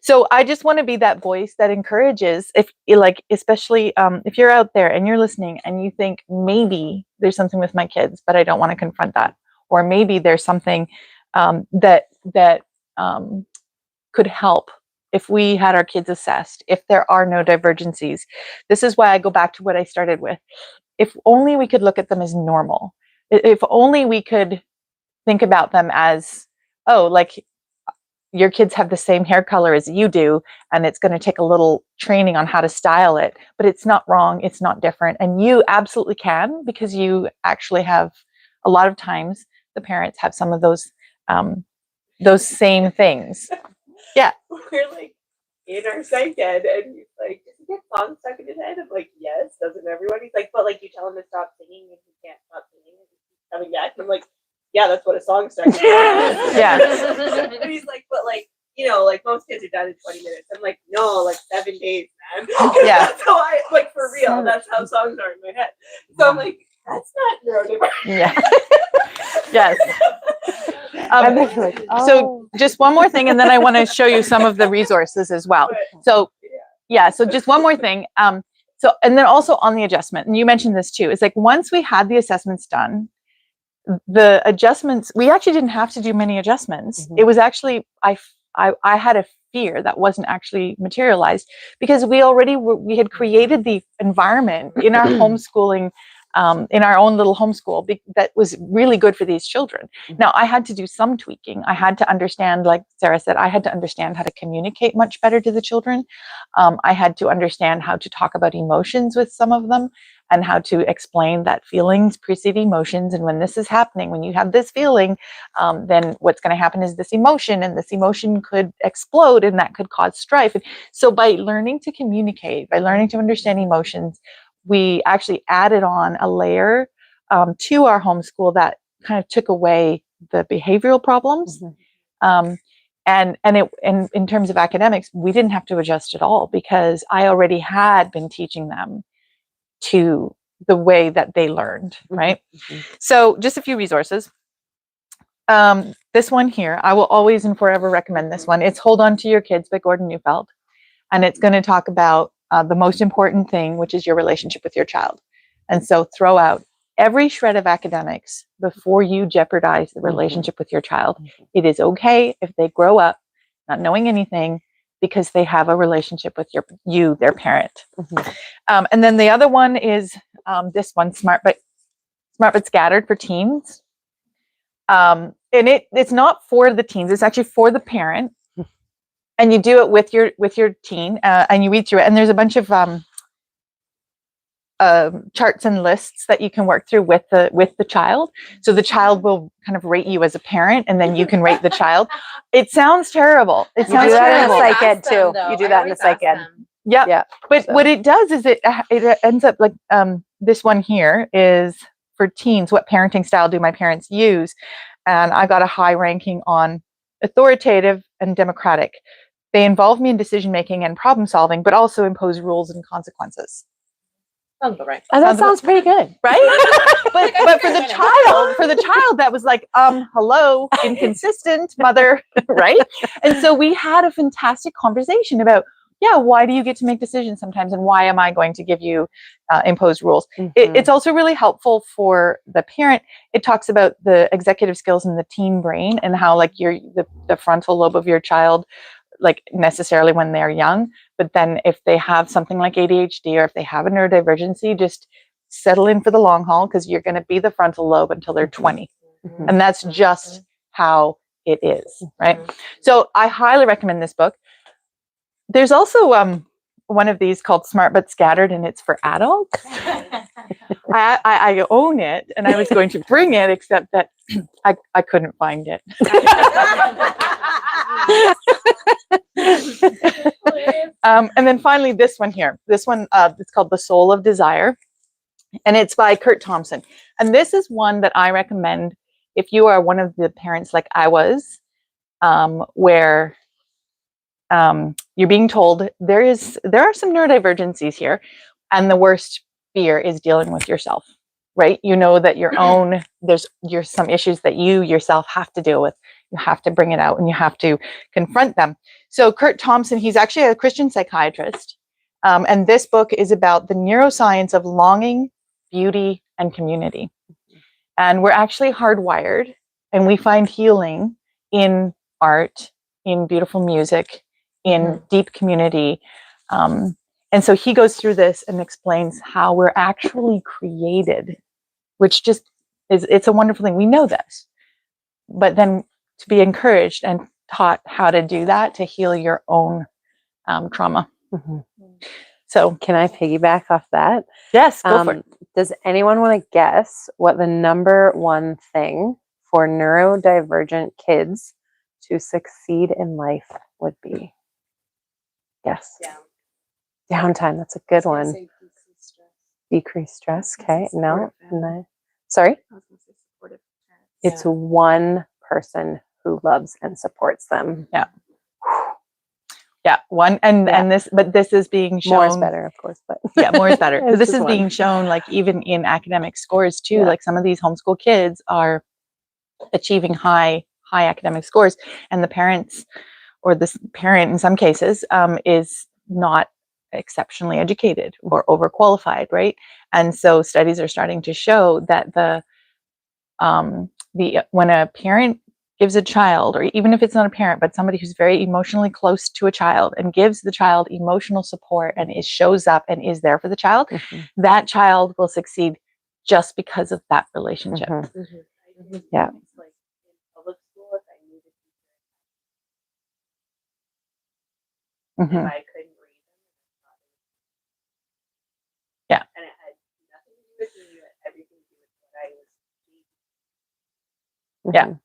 So I just want to be that voice that encourages, if like, especially if you're out there and you're listening and you think maybe there's something with my kids, but I don't want to confront that, or maybe there's something that could help if we had our kids assessed, if there are no divergencies. This is why I go back to what I started with. If only we could look at them as normal. If only we could think about them as, oh, like your kids have the same hair color as you do, and it's going to take a little training on how to style it, but it's not wrong. It's not different. And you absolutely can, because you actually have, a lot of times the parents have some of those same things. Yeah. We're like in our psych ed, and he's like, does he get songs stuck in his head? I'm like, yes, doesn't everyone? He's like, but like you tell him to stop singing and he can't stop singing and he keeps coming back. And I'm like, yeah, that's what a song stuck in his head. Yeah. And he's like, but like, you know, like most kids are done in 20 minutes. I'm like, no, like 7 days, man. Yeah. That's how I, like, for real, that's how songs are in my head. So I'm like, that's not neurodivergent. Yeah. Yes. And then you're like, So just one more thing, and then I want to show you some of the resources as well. So yeah, so just one more thing. So, and then also on the adjustment, and you mentioned this too, it's like once we had the assessments done, the adjustments, we actually didn't have to do many adjustments. It was actually, I had a fear that wasn't actually materialized because we had created the environment in our homeschooling, in our own little homeschool that was really good for these children. Now I had to do some tweaking. I had to understand, like Sarah said, I had to understand how to communicate much better to the children. I had to understand how to talk about emotions with some of them and how to explain that feelings precede emotions. And when this is happening, when you have this feeling, then what's going to happen is this emotion, and this emotion could explode and that could cause strife. And so by learning to communicate, by learning to understand emotions, we actually added on a layer to our homeschool that kind of took away the behavioral problems. And in terms of academics, we didn't have to adjust at all because I already had been teaching them to the way that they learned, right? So just a few resources. This one here, I will always and forever recommend this one. It's Hold On to Your Kids by Gordon Neufeld. And it's going to talk about the most important thing, which is your relationship with your child. And so throw out every shred of academics before you jeopardize the relationship with your child. It is okay if they grow up not knowing anything because they have a relationship with their parent. And then the other one is this one, Smart but Scattered for teens. And it's not for the teens, it's actually for the parent. And you do it with your teen, and you read through it. And there's a bunch of charts and lists that you can work through with the child. So the child will kind of rate you as a parent, and then you can rate the child. It sounds terrible. It sounds terrible. In the psych ed too. You do that in the psych ed. Yeah. But what it does is it ends up like this one here is for teens. What parenting style do my parents use? And I got a high ranking on authoritative and democratic. They involve me in decision making and problem solving, but also impose rules and consequences. Sounds about right. Oh, that sounds pretty good, right? but for the child, that was like, hello, inconsistent mother, right? And so we had a fantastic conversation about, why do you get to make decisions sometimes, and why am I going to give you imposed rules? It's also really helpful for the parent. It talks about the executive skills in the teen brain and how like the frontal lobe of your child, like necessarily when they're young, but then if they have something like ADHD or if they have a neurodivergency, just settle in for the long haul because you're going to be the frontal lobe until they're 20. And that's just how it is, right? So I highly recommend this book. There's also one of these called Smart but Scattered, and it's for adults. I own it, and I was going to bring it, except that I couldn't find it. And then finally, this one here. This one, it's called The Soul of Desire, and it's by Curt Thompson. And this is one that I recommend if you are one of the parents like I was, where you're being told there are some neurodivergencies here, and the worst fear is dealing with yourself, right? You know that there's some issues that you yourself have to deal with. You have to bring it out and you have to confront them. So Curt Thompson, he's actually a Christian psychiatrist. And this book is about the neuroscience of longing, beauty, and community. And we're actually hardwired, and we find healing in art, in beautiful music, in deep community. And so he goes through this and explains how we're actually created, which just it's a wonderful thing. We know this, but then to be encouraged and taught how to do that, to heal your own trauma. So can I piggyback off that? Yes, go for it. Does anyone want to guess what the number one thing for neurodivergent kids to succeed in life would be? Yes. Yeah. Downtime. That's a good I was one. gonna say decrease stress. Decrease stress. I was Okay. gonna say No. supportive family. No. Sorry. I was gonna say supportive parents. It's one person who loves and supports them. Yeah. One and Yeah. this is being shown. More is better, of course, but Yeah, more is better. But It's this just is one. being shown like even in academic scores too. Yeah. Like some of these homeschool kids are achieving high academic scores, and the parents or this parent in some cases is not exceptionally educated or overqualified, right? And so studies are starting to show that when a parent gives a child, or even if it's not a parent, but somebody who's very emotionally close to a child and gives the child emotional support and shows up and is there for the child, Mhm. that child will succeed just because of that relationship. Mhm. Mm-hmm. Yeah. Like in public school, if I knew the teacher, Mhm. if I couldn't read them, Yeah. and it had nothing to do with me, but everything to do with what I was reading. Yeah. Mhm.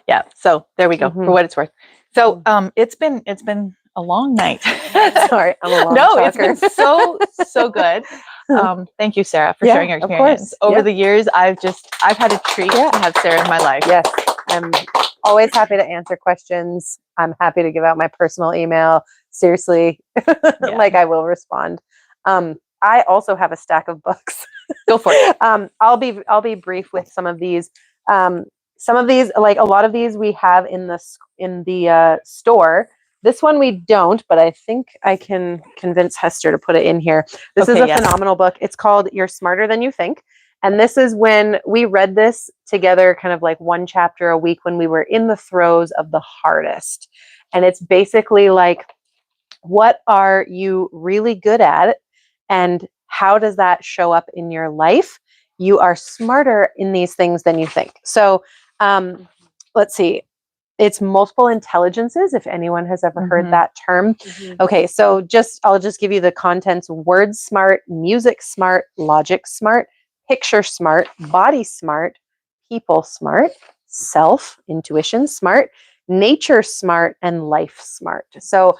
Yeah. So there we go, Mhm. for what it's worth. So it's been a long night. Sorry, I'm a long No, talker. it's been so good. Thank you, Sarah, for Yeah, sharing your of experience. course. Over Yeah. the years, I've had a treat Yeah. to have Sarah in my life. Yes, I'm always happy to answer questions. I'm happy to give out my personal email. Seriously, like I will respond. I also have a stack of books. Go for it. I'll be brief with some of these. Some of these, like a lot of these, we have in the store. This one we don't, but I think I can convince Hester to put it in here. This is a phenomenal book. It's called You're Smarter Than You Think. And this is when we read this together, kind of like one chapter a week when we were in the throes of the hardest. And it's basically like, what are you really good at? And how does that show up in your life? You are smarter in these things than you think. So let's see. It's multiple intelligences, if anyone has ever heard that term. Okay, so I'll just give you the contents: word smart, music smart, logic smart, picture smart, body smart, people smart, self, intuition smart, nature smart, and life smart. So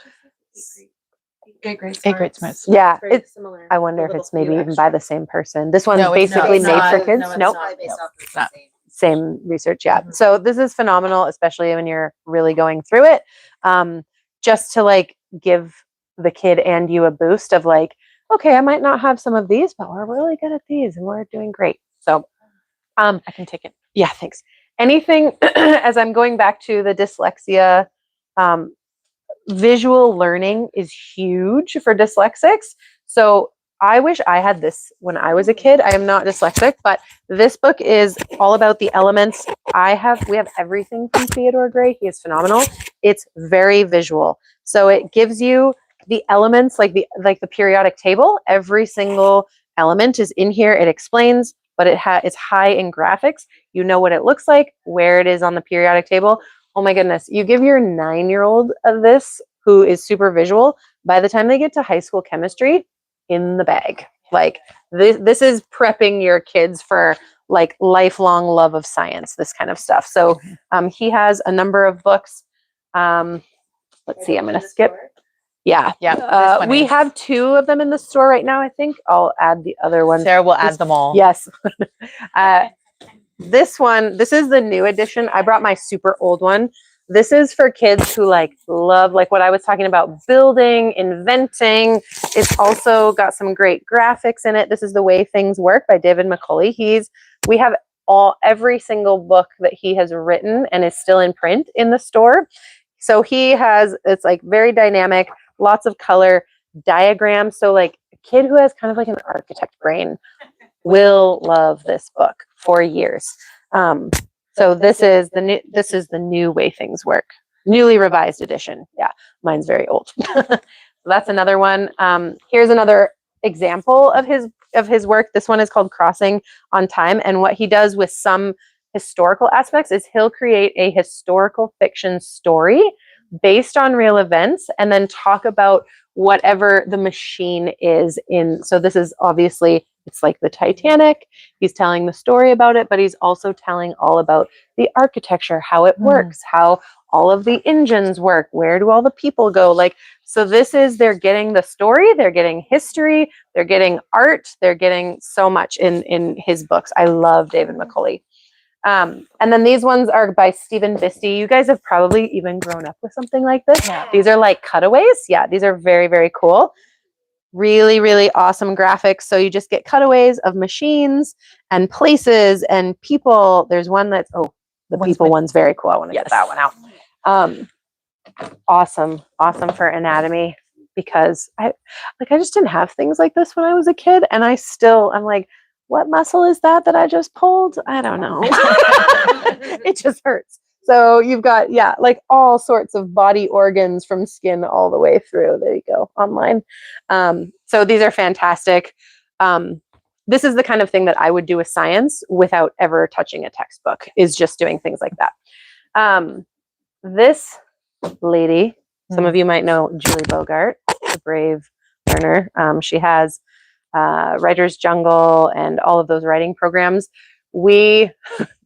Great smart. yeah, Very it's similar. I wonder if Little it's maybe few even by extra. the same person. This one's No, it's basically not. made for kids. No, it's Nope. not based off of the Not. Same research. Yeah. So this is phenomenal, especially when you're really going through it. Just to like give the kid and you a boost of like, okay, I might not have some of these, but we're really good at these and we're doing great. So I can take it. yeah, thanks. Anything as I'm going back to the dyslexia, visual learning is huge for dyslexics. So I wish I had this when I was a kid. I am not dyslexic, but this book is all about the elements. We have everything from Theodore Gray. He is phenomenal. It's very visual. So it gives you the elements like the periodic table. Every single element is in here. It explains, but it's high in graphics. You know what it looks like, where it is on the periodic table. Oh my goodness. You give your 9-year-old this who is super visual, by the time they get to high school chemistry, in the bag. Like this is prepping your kids for like lifelong love of science, this kind of stuff. So he has a number of books. Let's see, I'm going to skip. Yeah. Yeah. We have 2 of them in the store right now, I think. I'll add the other one. Sarah will add them all. Yes. This is the new edition. I brought my super old one. This is for kids who like love like what I was talking about, building, inventing. It's also got some great graphics in it. This is The Way Things Work by David McCulley. We have every single book that he has written and is still in print in the store. So it's like very dynamic, lots of color, diagrams. So like a kid who has kind of like an architect brain will love this book for years. So this is the new Way Things Work, newly revised edition. Yeah, mine's very old. So that's another one. Here's another example of his work. This one is called Crossing on Time, and what he does with some historical aspects is he'll create a historical fiction story based on real events and then talk about whatever the machine is in. So this is obviously, it's like the Titanic. He's telling the story about it, but he's also telling all about the architecture, how it works, how all of the engines work, where do all the people go, like So this is, they're getting the story, they're getting history, they're getting art, they're getting so much in his books. I love David Macaulay. And then these ones are by Stephen Bisty. You guys have probably even grown up with something like this. Yeah. These are like cutaways. Yeah, these are very, very cool. Really, really awesome graphics. So you just get cutaways of machines and places and people. There's one that's, the people one's very cool. I want to get that one out. Awesome for anatomy, because I just didn't have things like this when I was a kid, and I'm like, what muscle is that I just pulled? I don't know. It just hurts. So you've got, like all sorts of body organs from skin all the way through. There you go, online. So these are fantastic. This is the kind of thing that I would do with science without ever touching a textbook, is just doing things like that. This lady, some of you might know Julie Bogart, the brave learner. She has Writer's Jungle and all of those writing programs. We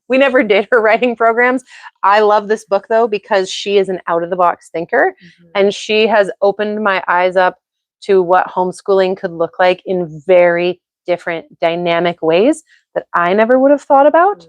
never did her writing programs. I love this book though, because she is an out of the box thinker, and she has opened my eyes up to what homeschooling could look like in very different dynamic ways that I never would have thought about.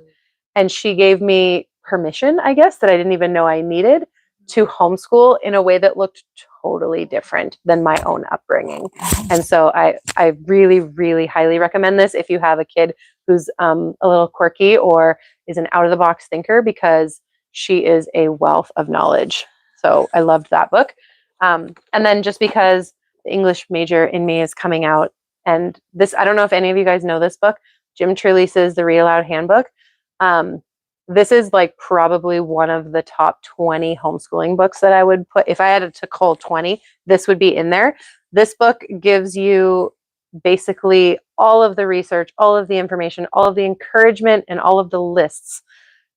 And she gave me permission, I guess, that I didn't even know I needed, to homeschool in a way that looked totally different than my own upbringing. And so I really, really highly recommend this if you have a kid who's a little quirky or is an out of the box thinker, because she is a wealth of knowledge. So I loved that book. And then just because the English major in me is coming out, and this, I don't know if any of you guys know this book, Jim Trelease's The Read Aloud Handbook. This is like probably one of the top 20 homeschooling books that I would put. If I had to call 20, this would be in there. This book gives you basically all of the research, all of the information, all of the encouragement, and all of the lists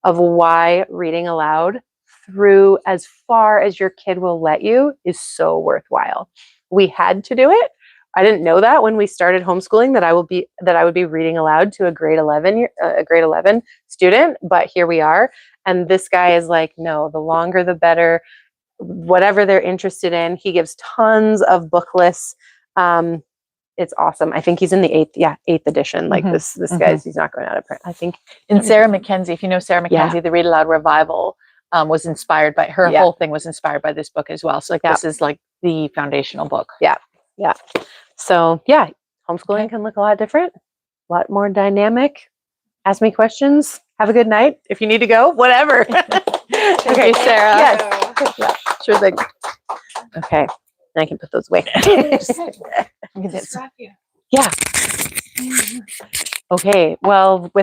of why reading aloud through as far as your kid will let you is so worthwhile. We had to do it. I didn't know that when we started homeschooling that I would be reading aloud to a grade 11 student, but here we are. And this guy is like, no, the longer the better, whatever they're interested in. He gives tons of book lists. It's awesome. I think he's in the eighth edition. Like this guy's, he's not going out of print, I think. And Sarah Mackenzie, if you know Sarah Mackenzie, the Read Aloud Revival was inspired by her. Whole thing was inspired by this book as well. So like this is like the foundational book. Yeah. So homeschooling can look a lot different, a lot more dynamic. Ask me questions. Have a good night. If you need to go, whatever. Okay, Sarah. Yes. Yeah, sure thing. Okay. I can put those away. Yeah. Okay. Well, with